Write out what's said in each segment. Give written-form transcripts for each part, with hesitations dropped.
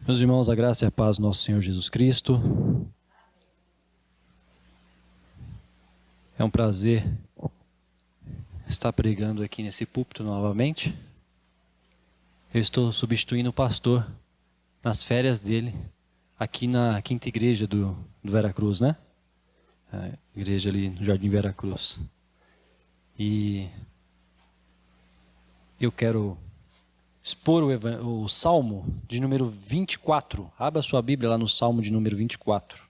Meus irmãos, a graça e a paz do nosso Senhor Jesus Cristo. É um prazer estar pregando aqui nesse púlpito novamente. Eu estou substituindo o pastor nas férias dele, aqui na quinta igreja do Veracruz, né? A igreja ali no Jardim Veracruz. E eu quero expor o Salmo de número 24. Abra sua Bíblia lá no Salmo de número 24.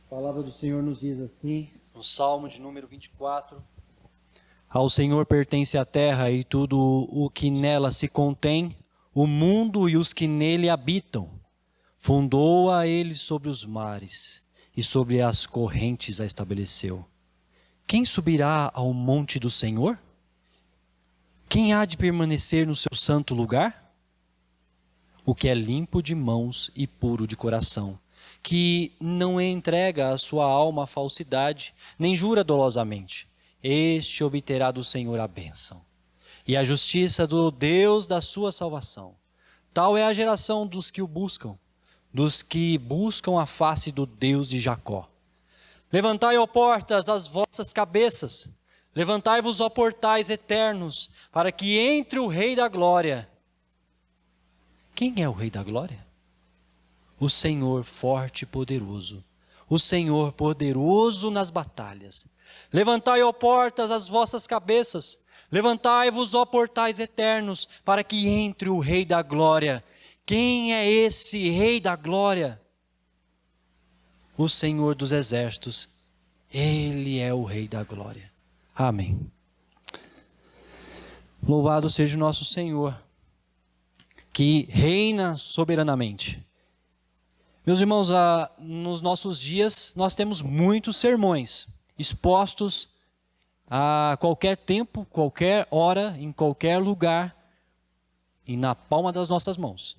A palavra do Senhor nos diz assim, no Salmo de número 24. Ao Senhor pertence a terra e tudo o que nela se contém, o mundo e os que nele habitam. Fundou-a ele sobre os mares e sobre as correntes a estabeleceu. Quem subirá ao monte do Senhor? Quem há de permanecer no seu santo lugar? O que é limpo de mãos e puro de coração, que não entrega a sua alma à falsidade, nem jura dolosamente. Este obterá do Senhor a bênção e a justiça do Deus da sua salvação. Tal é a geração dos que o buscam, dos que buscam a face do Deus de Jacó. Levantai, ó portas, as vossas cabeças, levantai-vos, ó portais eternos, para que entre o Rei da Glória. Quem é o Rei da Glória? O Senhor forte e poderoso, o Senhor poderoso nas batalhas. Levantai, ó portas, as vossas cabeças, levantai-vos, ó portais eternos, para que entre o Rei da Glória. Quem é esse Rei da Glória? O Senhor dos Exércitos, Ele é o Rei da Glória. Amém. Louvado seja o nosso Senhor, que reina soberanamente. Meus irmãos, nos nossos dias nós temos muitos sermões expostos a qualquer tempo, qualquer hora, em qualquer lugar e na palma das nossas mãos.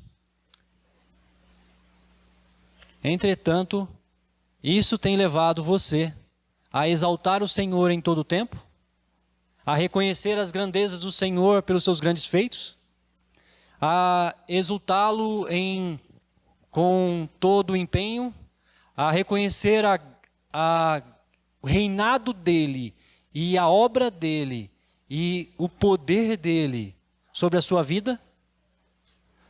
Entretanto, isso tem levado você a exaltar o Senhor em todo o tempo, a reconhecer as grandezas do Senhor pelos seus grandes feitos, a exultá-lo com todo o empenho, a reconhecer o reinado dele e a obra dele e o poder dele sobre a sua vida.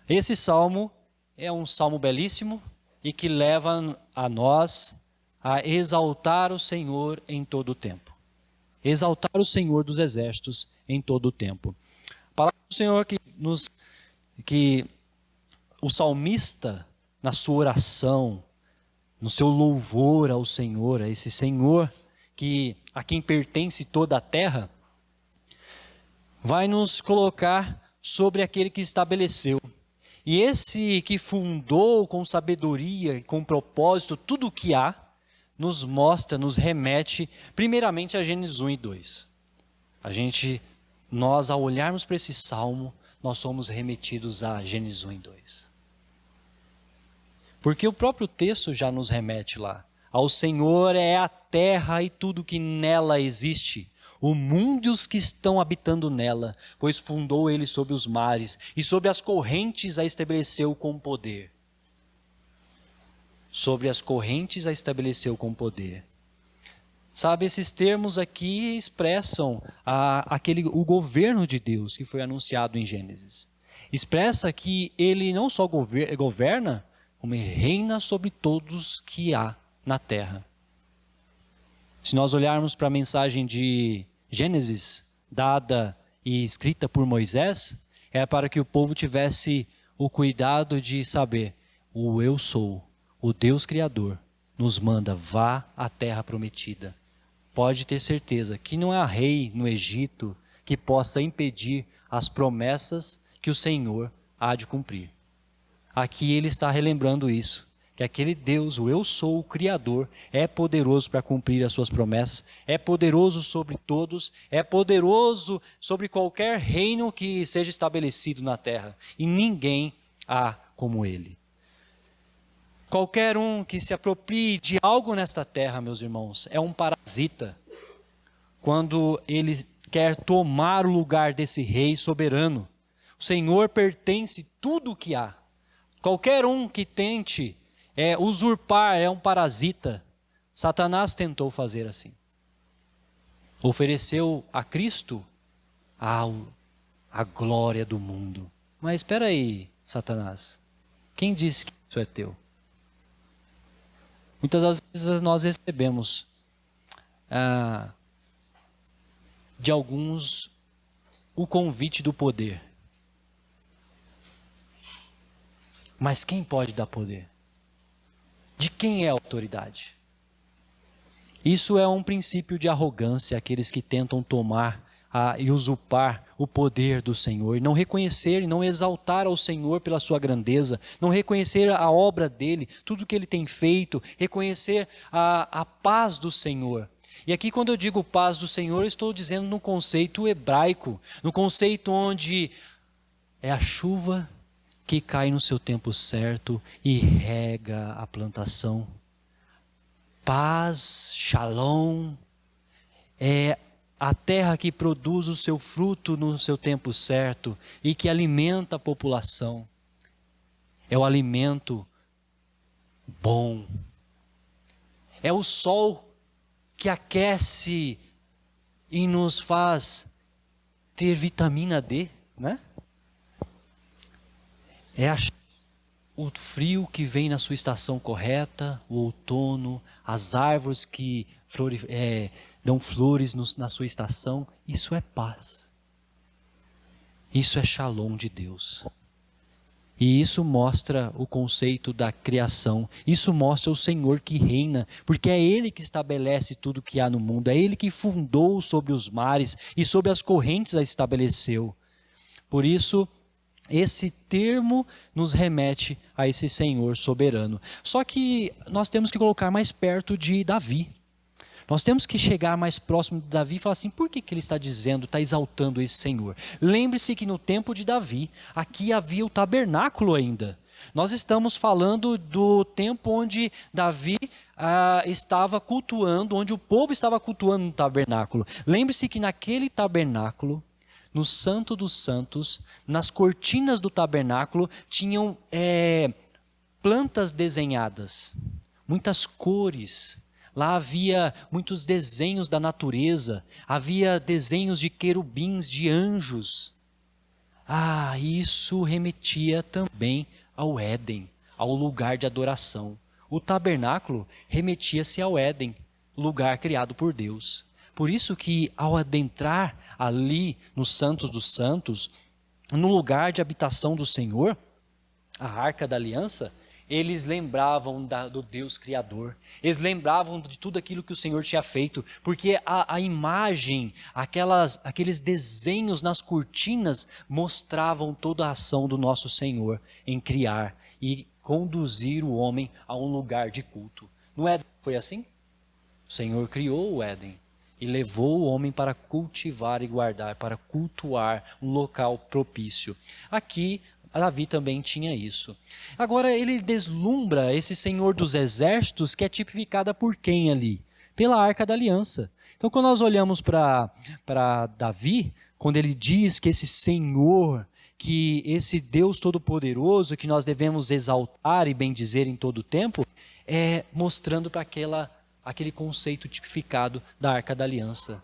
Esse salmo é um salmo belíssimo e que leva a nós a exaltar o Senhor em todo o tempo. Exaltar o Senhor dos exércitos em todo o tempo. A palavra do Senhor que o salmista, na sua oração, no seu louvor ao Senhor, a esse Senhor a quem pertence toda a terra, vai nos colocar sobre aquele que estabeleceu. E esse que fundou com sabedoria e com propósito tudo o que há, nos mostra, nos remete primeiramente a Gênesis 1 e 2. Nós ao olharmos para esse salmo, nós somos remetidos a Gênesis 1 e 2. Porque o próprio texto já nos remete lá. Ao Senhor é a terra e tudo que nela existe, o mundo e os que estão habitando nela, pois fundou ele sobre os mares e sobre as correntes a estabeleceu com poder. Sobre as correntes a estabeleceu com poder. Sabe, esses termos aqui expressam o governo de Deus que foi anunciado em Gênesis. Expressa que ele não só governa, como reina sobre todos que há na terra. Se nós olharmos para a mensagem de Gênesis, dada e escrita por Moisés, é para que o povo tivesse o cuidado de saber, o eu sou, o Deus Criador, nos manda, vá à terra prometida. Pode ter certeza que não há rei no Egito que possa impedir as promessas que o Senhor há de cumprir. Aqui ele está relembrando isso, que aquele Deus, o eu sou, o Criador, é poderoso para cumprir as suas promessas, é poderoso sobre todos, é poderoso sobre qualquer reino que seja estabelecido na terra, e ninguém há como ele. Qualquer um que se aproprie de algo nesta terra, meus irmãos, é um parasita, quando ele quer tomar o lugar desse rei soberano. O Senhor pertence tudo o que há. Qualquer um que tente usurpar é um parasita. Satanás tentou fazer assim. Ofereceu a Cristo a glória do mundo. Mas espera aí, Satanás. Quem disse que isso é teu? Muitas das vezes nós recebemos de alguns o convite do poder. Mas quem pode dar poder? De quem é a autoridade? Isso é um princípio de arrogância, aqueles que tentam tomar e usurpar o poder do Senhor, e não reconhecer e não exaltar ao Senhor pela sua grandeza, não reconhecer a obra dele, tudo que ele tem feito, reconhecer a paz do Senhor. E aqui, quando eu digo paz do Senhor, eu estou dizendo no conceito hebraico, no conceito onde é a chuva que cai no seu tempo certo e rega a plantação. Paz, shalom, é a terra que produz o seu fruto no seu tempo certo e que alimenta a população. É o alimento bom. É o sol que aquece e nos faz ter vitamina D, né? É o frio que vem na sua estação correta, o outono, as árvores que dão flores na sua estação. Isso é paz. Isso é shalom de Deus. E isso mostra o conceito da criação. Isso mostra o Senhor que reina, porque é Ele que estabelece tudo que há no mundo. É Ele que fundou sobre os mares e sobre as correntes a estabeleceu. Por isso, esse termo nos remete a esse Senhor soberano. Só que nós temos que colocar mais perto de Davi. Nós temos que chegar mais próximo de Davi e falar assim, por que ele está dizendo, está exaltando esse Senhor? Lembre-se que no tempo de Davi, aqui havia o tabernáculo ainda. Nós estamos falando do tempo onde Davi estava cultuando, onde o povo estava cultuando no tabernáculo. Lembre-se que naquele tabernáculo, no Santo dos Santos, nas cortinas do tabernáculo, tinham plantas desenhadas, muitas cores. Lá havia muitos desenhos da natureza, havia desenhos de querubins, de anjos. Isso remetia também ao Éden, ao lugar de adoração. O tabernáculo remetia-se ao Éden, lugar criado por Deus. Por isso que ao adentrar ali no Santos dos Santos, no lugar de habitação do Senhor, a Arca da Aliança, eles lembravam do Deus Criador, eles lembravam de tudo aquilo que o Senhor tinha feito, porque a imagem, aqueles desenhos nas cortinas mostravam toda a ação do nosso Senhor em criar e conduzir o homem a um lugar de culto. No Éden foi assim? O Senhor criou o Éden e levou o homem para cultivar e guardar, para cultuar um local propício. Aqui, Davi também tinha isso. Agora ele deslumbra esse Senhor dos exércitos, que é tipificada por quem ali? Pela Arca da Aliança. Então quando nós olhamos para Davi, quando ele diz que esse Senhor, que esse Deus Todo-Poderoso, que nós devemos exaltar e bendizer em todo o tempo, é mostrando para aquele conceito tipificado da Arca da Aliança,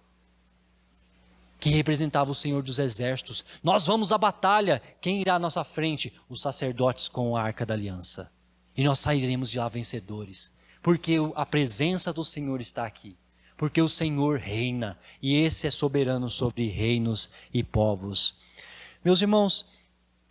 que representava o Senhor dos Exércitos. Nós vamos à batalha, quem irá à nossa frente? Os sacerdotes com a Arca da Aliança. E nós sairemos de lá vencedores, porque a presença do Senhor está aqui, porque o Senhor reina, e esse é soberano sobre reinos e povos. Meus irmãos,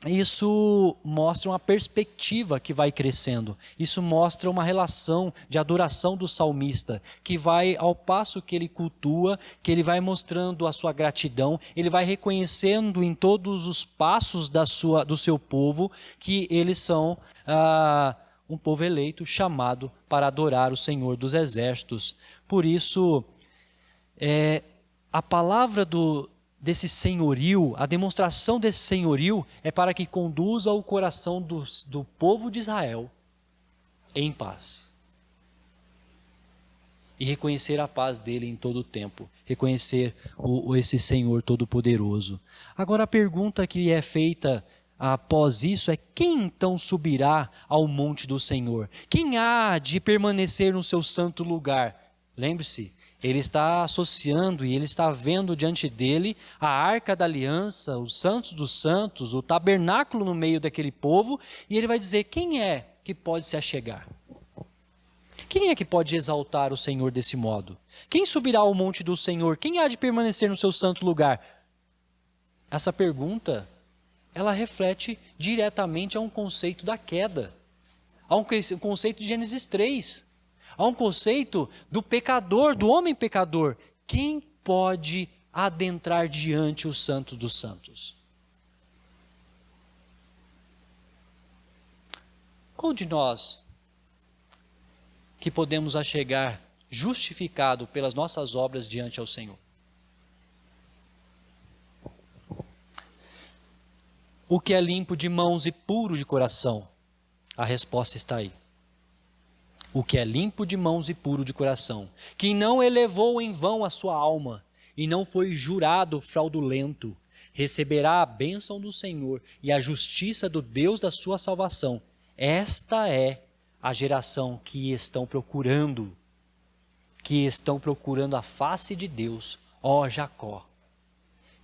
isso mostra uma perspectiva que vai crescendo. Isso mostra uma relação de adoração do salmista, que vai, ao passo que ele cultua, que ele vai mostrando a sua gratidão, ele vai reconhecendo em todos os passos do seu povo que eles são um povo eleito chamado para adorar o Senhor dos Exércitos. Por isso, a palavra desse senhorio, a demonstração desse senhorio é para que conduza o coração do povo de Israel em paz. E reconhecer a paz dele em todo o tempo. Reconhecer esse Senhor Todo-Poderoso. Agora a pergunta que é feita após isso é: quem então subirá ao monte do Senhor? Quem há de permanecer no seu santo lugar? Lembre-se, ele está associando e ele está vendo diante dele a Arca da Aliança, os santos dos santos, o tabernáculo no meio daquele povo, e ele vai dizer: quem é que pode se achegar? Quem é que pode exaltar o Senhor desse modo? Quem subirá ao monte do Senhor? Quem há de permanecer no seu santo lugar? Essa pergunta, ela reflete diretamente a um conceito da queda, a um conceito de Gênesis 3, a um conceito do pecador, do homem pecador. Quem pode adentrar diante o Santo dos Santos? Qual de nós que podemos achegar justificado pelas nossas obras diante ao Senhor? O que é limpo de mãos e puro de coração? A resposta está aí. O que é limpo de mãos e puro de coração, que não elevou em vão a sua alma e não foi jurado fraudulento, receberá a bênção do Senhor e a justiça do Deus da sua salvação. Esta é a geração que estão procurando a face de Deus, ó Jacó.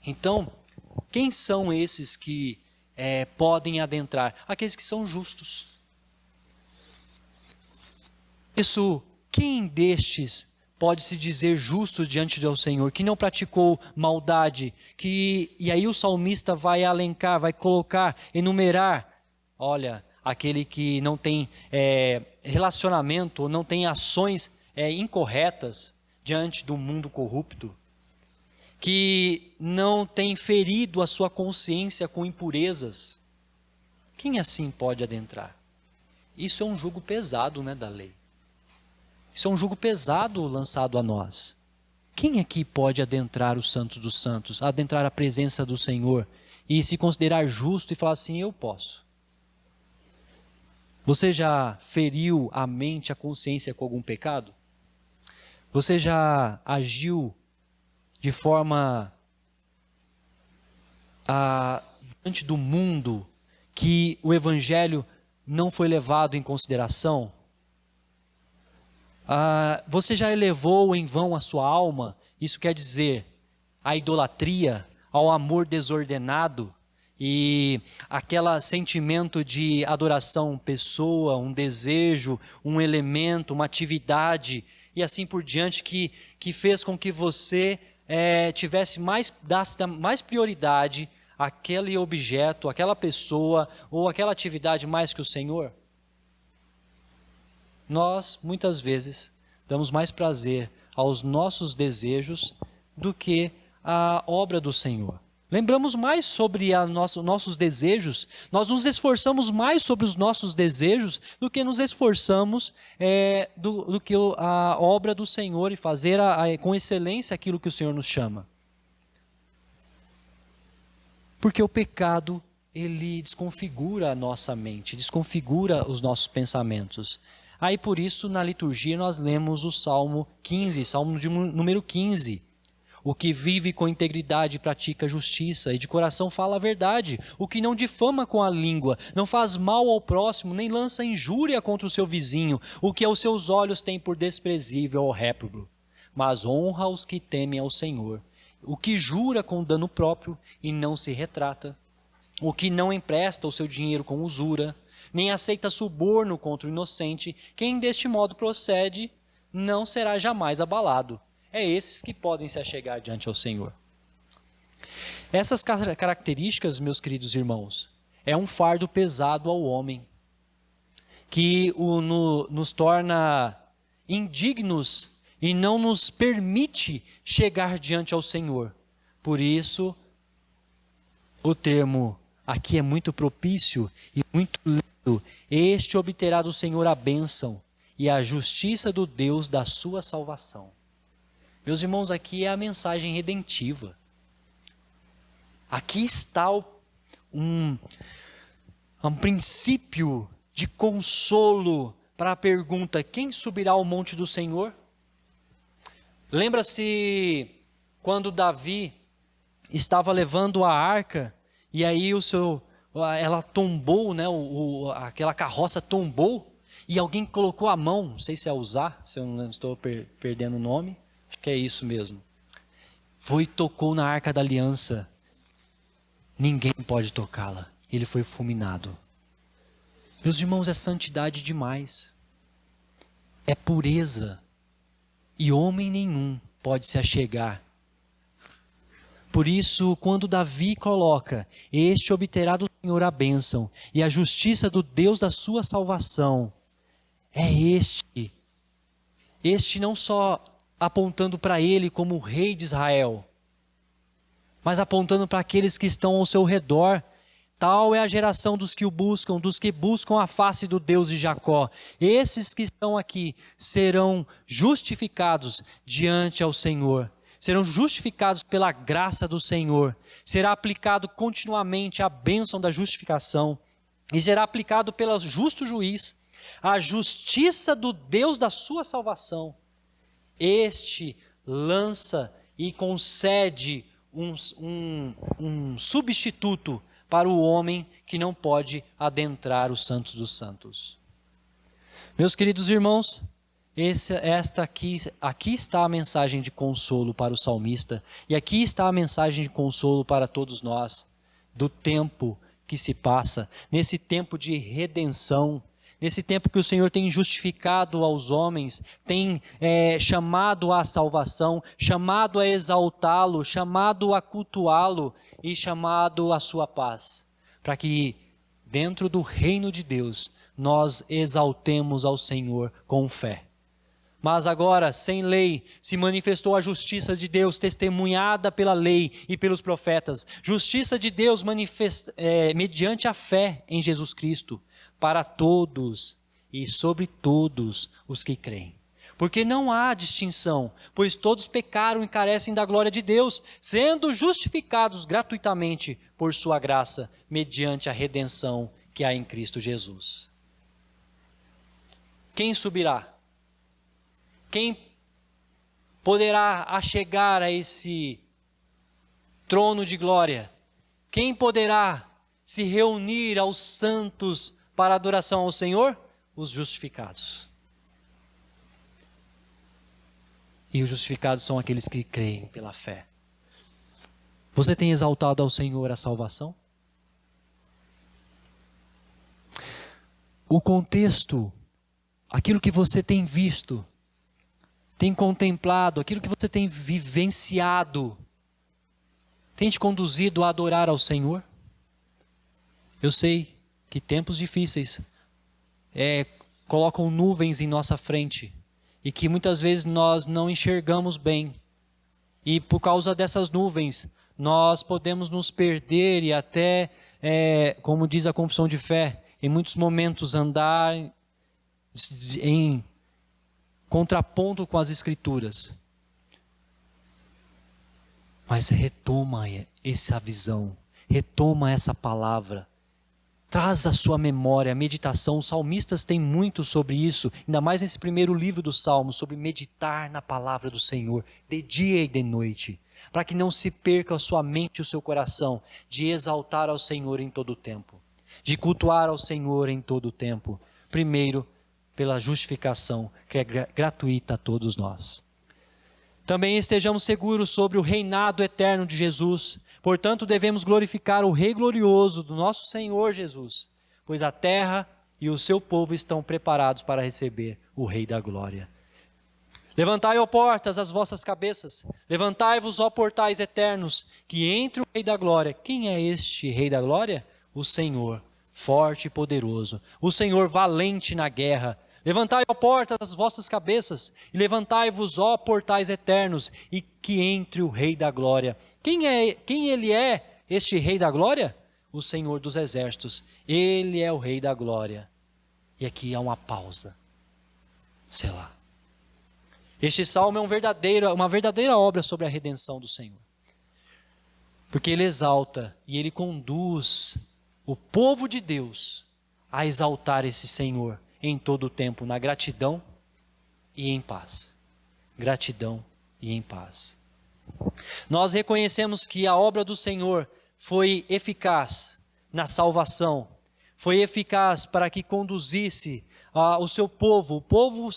Então, quem são esses que podem adentrar? Aqueles que são justos. Isso, quem destes pode se dizer justo diante do Senhor, que não praticou maldade, e aí o salmista vai elencar, vai colocar, enumerar, olha, aquele que não tem relacionamento, ou não tem ações incorretas diante do mundo corrupto, que não tem ferido a sua consciência com impurezas. Quem assim pode adentrar? Isso é um jugo pesado, né, da lei. Isso é um jugo pesado lançado a nós. Quem aqui pode adentrar o Santo dos Santos, adentrar a presença do Senhor e se considerar justo e falar assim: eu posso? Você já feriu a mente, a consciência com algum pecado? Você já agiu de forma diante do mundo que o Evangelho não foi levado em consideração? Você já elevou em vão a sua alma? Isso quer dizer a idolatria, ao amor desordenado e aquele sentimento de adoração, pessoa, um desejo, um elemento, uma atividade e assim por diante que fez com que você dasse mais prioridade àquele objeto, àquela pessoa ou àquela atividade mais que o Senhor? Nós, muitas vezes, damos mais prazer aos nossos desejos do que à obra do Senhor. Lembramos mais sobre nossos desejos, nós nos esforçamos mais sobre os nossos desejos do que nos esforçamos do que a obra do Senhor e fazer com excelência aquilo que o Senhor nos chama. Porque o pecado, ele desconfigura a nossa mente, desconfigura os nossos pensamentos. Aí por isso na liturgia nós lemos o Salmo 15, Salmo de número 15. O que vive com integridade pratica justiça e de coração fala a verdade. O que não difama com a língua, não faz mal ao próximo, nem lança injúria contra o seu vizinho. O que aos seus olhos tem por desprezível ou réprobo, mas honra os que temem ao Senhor. O que jura com dano próprio e não se retrata. O que não empresta o seu dinheiro com usura, nem aceita suborno contra o inocente. Quem deste modo procede não será jamais abalado. É esses que podem se achegar diante ao Senhor. Essas características, meus queridos irmãos, é um fardo pesado ao homem, que nos torna indignos e não nos permite chegar diante ao Senhor. Por isso, o termo aqui é muito propício e muito este obterá do Senhor a bênção e a justiça do Deus da sua salvação. Meus irmãos, aqui é a mensagem redentiva. Aqui está um princípio de consolo para a pergunta: quem subirá ao monte do Senhor? Lembra-se quando Davi estava levando a arca e aí ela tombou, né? Aquela carroça tombou e alguém colocou a mão, não sei se é Uzá, se eu não estou perdendo o nome, acho que é isso mesmo. Foi e tocou na arca da aliança. Ninguém pode tocá-la. Ele foi fulminado. Meus irmãos, é santidade demais. É pureza. E homem nenhum pode se achegar. Por isso, quando Davi coloca: este obterá do Senhor a bênção e a justiça do Deus da sua salvação, é este não só apontando para ele como o rei de Israel, mas apontando para aqueles que estão ao seu redor. Tal é a geração dos que o buscam, dos que buscam a face do Deus de Jacó. Esses que estão aqui serão justificados diante ao Senhor. Serão justificados pela graça do Senhor. Será aplicado continuamente a bênção da justificação. E será aplicado pelo justo juiz a justiça do Deus da sua salvação. Este lança e concede um substituto para o homem que não pode adentrar os santos dos santos. Meus queridos irmãos, aqui está a mensagem de consolo para o salmista, e aqui está a mensagem de consolo para todos nós, do tempo que se passa, nesse tempo de redenção, nesse tempo que o Senhor tem justificado aos homens, tem chamado à salvação, chamado a exaltá-lo, chamado a cultuá-lo e chamado à sua paz, para que dentro do reino de Deus nós exaltemos ao Senhor com fé. Mas agora, sem lei, se manifestou a justiça de Deus, testemunhada pela lei e pelos profetas. Justiça de Deus mediante a fé em Jesus Cristo, para todos e sobre todos os que creem. Porque não há distinção, pois todos pecaram e carecem da glória de Deus, sendo justificados gratuitamente por sua graça, mediante a redenção que há em Cristo Jesus. Quem subirá? Quem poderá achegar a esse trono de glória? Quem poderá se reunir aos santos para a adoração ao Senhor? Os justificados. E os justificados são aqueles que creem pela fé. Você tem exaltado ao Senhor a salvação? O contexto, aquilo que você tem visto, tem contemplado, aquilo que você tem vivenciado, tem te conduzido a adorar ao Senhor? Eu sei que tempos difíceis colocam nuvens em nossa frente e que muitas vezes nós não enxergamos bem. E por causa dessas nuvens, nós podemos nos perder e até, como diz a confissão de fé, em muitos momentos andar em contraponto com as Escrituras. Mas retoma essa visão, retoma essa palavra, traz à sua memória a meditação. Os salmistas têm muito sobre isso, ainda mais nesse primeiro livro dos Salmos, sobre meditar na palavra do Senhor, de dia e de noite, para que não se perca a sua mente e o seu coração, de exaltar ao Senhor em todo o tempo, de cultuar ao Senhor em todo o tempo, primeiro pela justificação que é gratuita a todos nós. Também estejamos seguros sobre o reinado eterno de Jesus. Portanto, devemos glorificar o Rei glorioso do nosso Senhor Jesus, pois a terra e o seu povo estão preparados para receber o Rei da glória. Levantai, ó portas, as vossas cabeças, levantai-vos, ó portais eternos, que entre o Rei da glória. Quem é este Rei da glória? O Senhor, forte e poderoso, o Senhor valente na guerra. Levantai, ó portas, as vossas cabeças, e levantai-vos, ó portais eternos, e que entre o Rei da glória. Quem ele é, este Rei da glória? o Senhor dos exércitos, Ele é o Rei da glória. E aqui há uma pausa. Selá. Este salmo é uma verdadeira obra sobre a redenção do Senhor. Porque ele exalta e ele conduz o povo de Deus a exaltar esse Senhor em todo o tempo, na gratidão e em paz. Gratidão e em paz. Nós reconhecemos que a obra do Senhor foi eficaz na salvação, foi eficaz para que conduzisse o seu povo, o povo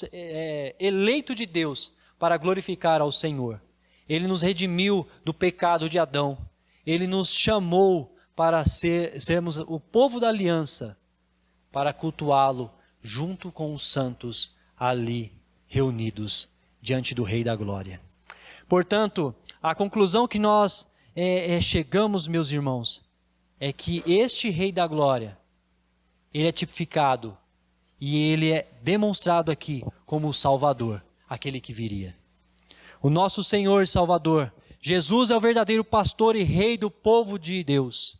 eleito de Deus, para glorificar ao Senhor. Ele nos redimiu do pecado de Adão, Ele nos chamou para sermos o povo da aliança, para cultuá-lo junto com os santos ali reunidos diante do Rei da Glória. Portanto, a conclusão que nós chegamos, meus irmãos, é que este Rei da Glória, ele é tipificado e ele é demonstrado aqui como o Salvador, aquele que viria. O nosso Senhor e Salvador, Jesus é o verdadeiro pastor e Rei do povo de Deus.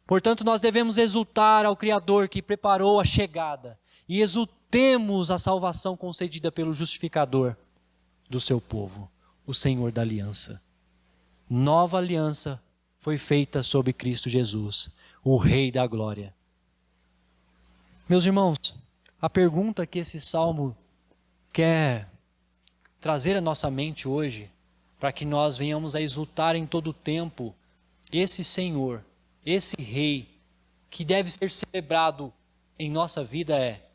Portanto, nós devemos exultar ao Criador que preparou a chegada e exultemos a salvação concedida pelo justificador do seu povo, o Senhor da aliança. Nova aliança foi feita sobre Cristo Jesus, o Rei da glória. Meus irmãos, a pergunta que esse salmo quer trazer à nossa mente hoje, para que nós venhamos a exultar em todo o tempo, esse Senhor, esse Rei, que deve ser celebrado em nossa vida é: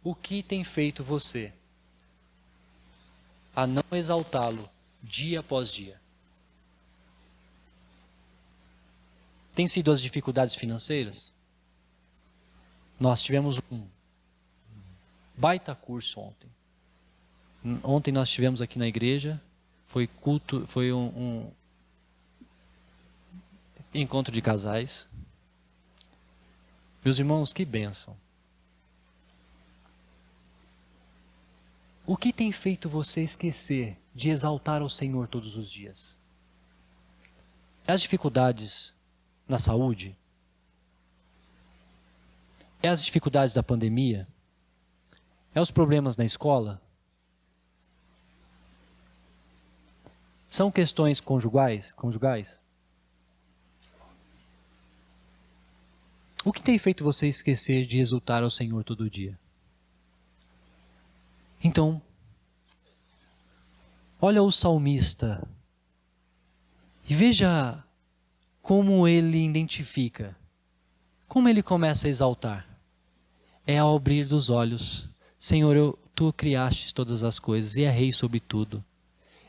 o que tem feito você a não exaltá-lo dia após dia? Tem sido as dificuldades financeiras? Nós tivemos um baita curso ontem. Ontem nós tivemos aqui na igreja, foi culto, foi um encontro de casais. Meus irmãos, que bênção. O que tem feito você esquecer de exaltar o Senhor todos os dias? É as dificuldades na saúde? É as dificuldades da pandemia? É os problemas na escola? São questões conjugais? O que tem feito você esquecer de exultar ao Senhor todo dia? Então, olha o salmista e veja como ele identifica, como ele começa a exaltar. É ao abrir dos olhos: Senhor, Tu criastes todas as coisas e é Rei sobre tudo.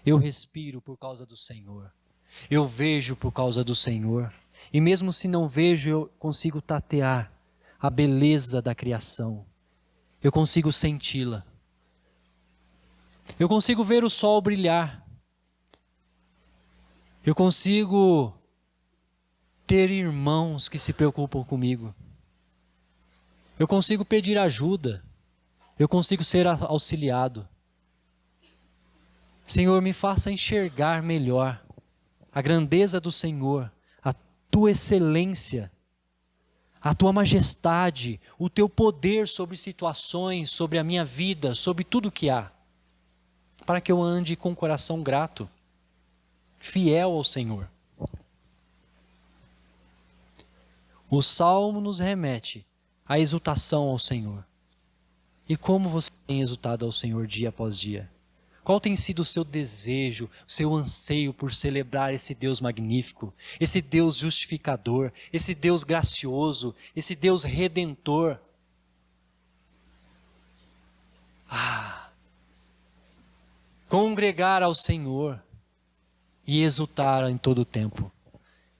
Eu respiro por causa do Senhor. Eu vejo por causa do Senhor. E mesmo se não vejo, eu consigo tatear a beleza da criação. Eu consigo senti-la. Eu consigo ver o sol brilhar. Eu consigo ter irmãos que se preocupam comigo. Eu consigo pedir ajuda. Eu consigo ser auxiliado. Senhor, me faça enxergar melhor a grandeza do Senhor, a Tua excelência, a Tua majestade, o Teu poder sobre situações, sobre a minha vida, sobre tudo que há, para que eu ande com coração grato, fiel ao Senhor. O Salmo nos remete à exultação ao Senhor. E como você tem exultado ao Senhor dia após dia? Qual tem sido o seu desejo, o seu anseio por celebrar esse Deus magnífico, esse Deus justificador, esse Deus gracioso, esse Deus redentor? Congregar ao Senhor e exultar em todo o tempo.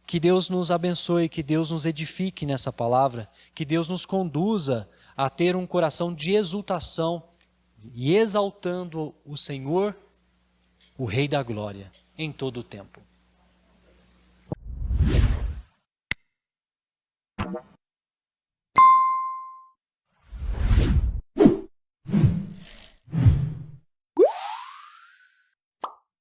Que Deus nos abençoe, que Deus nos edifique nessa palavra, que Deus nos conduza a ter um coração de exultação e exaltando o Senhor, o Rei da glória, em todo o tempo.